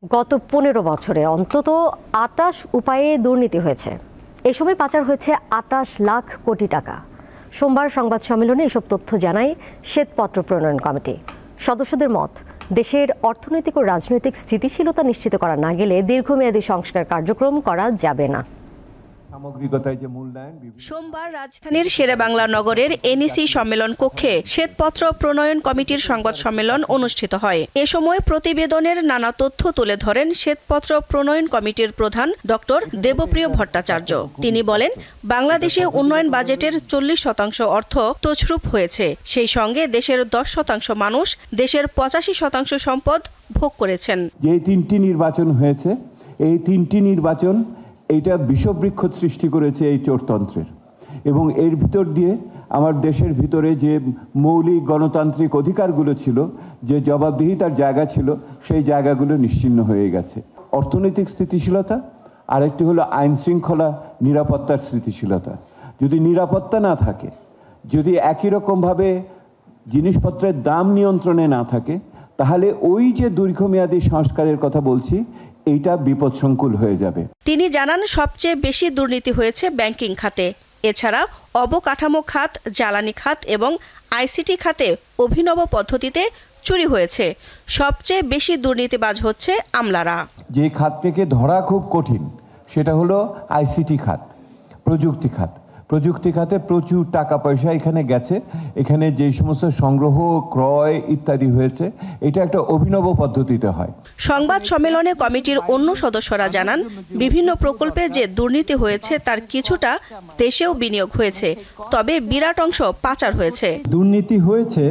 গত 15 বছরে অন্তত 28 উপায়ে দুর্নীতি হয়েছে। এই সময় পাচার হয়েছে 28 লাখ কোটি টাকা। সোমবার সংবাদ সম্মেলনে এসব তথ্য জানায় শ্বেতপত্র প্রণয়ন কমিটি। সদস্যদের মত, দেশের অর্থনৈতিক ও রাজনৈতিক স্থিতিশীলতা নিশ্চিত করা না গেলে দীর্ঘমেয়াদী সংস্কার কার্যক্রম করা যাবে না। সোমবার রাজধানীর শেরেবাংলা নগরের এনইসি সম্মেলন কক্ষে শ্বেতপত্র প্রণয়ন কমিটির সংবাদ সম্মেলন অনুষ্ঠিত হয়। এ সময় প্রতিবেদনের নানা তথ্য তুলে ধরেন শ্বেতপত্র প্রণয়ন কমিটির প্রধান ডক্টর দেবপ্রিয় ভট্টাচার্য। তিনি বলেন, বাংলাদেশে উন্নয়ন বাজেটের 40% অর্থ তছরূপ হয়েছে। সেই সঙ্গে দেশের 10% মানুষ দেশের 85% সম্পদ ভোগ করেছেন। যে 3টি নির্বাচন হয়েছে, এই 3টি নির্বাচন এইটা বিষবৃক্ষ সৃষ্টি করেছে এই চোরতন্ত্রের, এবং এর ভিতর দিয়ে আমার দেশের ভিতরে যে মৌলিক গণতান্ত্রিক অধিকারগুলো ছিল, যে জবাবদিহিতার জায়গা ছিল, সেই জায়গাগুলো নিশ্চিহ্ন হয়ে গেছে। অর্থনৈতিক স্থিতিশীলতা, আরেকটি হলো আইন শৃঙ্খলা নিরাপত্তার স্থিতিশীলতা। যদি নিরাপত্তা না থাকে, যদি একই রকমভাবে জিনিসপত্রের দাম নিয়ন্ত্রণে না থাকে, তাহলে ওই যে দীর্ঘমেয়াদী সংস্কারের কথা বলছি, এইটা বিপদসংকুল হয়ে যাবে। তিনি জানান, সবচেয়ে বেশি দুর্নীতি হয়েছে ব্যাংকিং খাতে। এছাড়া অবকাঠামো খাত, জ্বালানি খাত এবং আইসিটি খাতে অভিনব পদ্ধতিতে চুরি হয়েছে। সবচেয়ে বেশি দুর্নীতিবাজ হচ্ছে আমলারা। যে খাত থেকে ধরা খুব কঠিন, সেটা হলো আইসিটি খাত, প্রযুক্তি খাত। প্রযুক্তি খাতে প্রচুর টাকা পয়সা এখানে গেছে। এখানে যে সমস্ত সংগ্রহ, ক্রয় ইত্যাদি হয়েছে, এটা একটা অভিনব পদ্ধতিতে হয়। সংবাদ সম্মেলনে কমিটির অন্য সদস্যরা জানান, বিভিন্ন প্রকল্পে যে দুর্নীতি হয়েছে তার কিছুটা দেশেও বিনিয়োগ হয়েছে, তবে বিরাট অংশ পাচার হয়েছে। দুর্নীতি হয়েছে,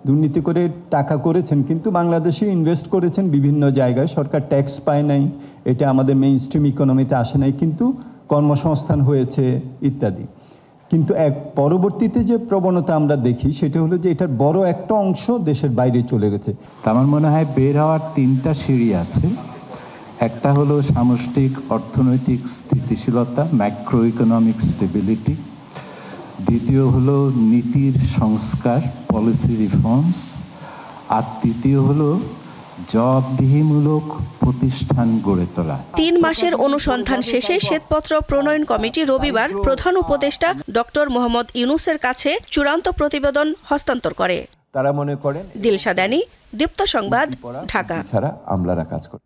দুর্নীতি করে টাকা করেছেন, কিন্তু বাংলাদেশে ইনভেস্ট করেছেন বিভিন্ন জায়গায়। সরকার ট্যাক্স পায় নাই, এটা আমাদের মেইন স্ট্রিম ইকোনমিতে আসে নাই, কিন্তু কর্মসংস্থান হয়েছে ইত্যাদি। কিন্তু পরবর্তীতে যে প্রবণতা আমরা দেখি, সেটা হলো যে এটার বড় একটা অংশ দেশের বাইরে চলে গেছে। আমার মনে হয় বের হওয়ার 3টা সিঁড়ি আছে। একটা হলো সামষ্টিক অর্থনৈতিক স্থিতিশীলতা, ম্যাক্রো ইকোনমিক স্টেবিলিটি। দ্বিতীয় হলো নীতির সংস্কার, পলিসি রিফর্মস। আর তৃতীয় হলো জবাবদিহিমূলক প্রতিষ্ঠান গড়ে তোলা। 3 মাসের অনুসন্ধান শেষে শ্বেতপত্র প্রণয়ন কমিটি রবিবার প্রধান উপদেষ্টা ডক্টর মোহাম্মদ ইউনূসের কাছে চূড়ান্ত প্রতিবেদন হস্তান্তর করে। তারা মনে করেন দিলশা দানি, দীপ্ত সংবাদ, ঢাকা। আমলারা কাজ করে।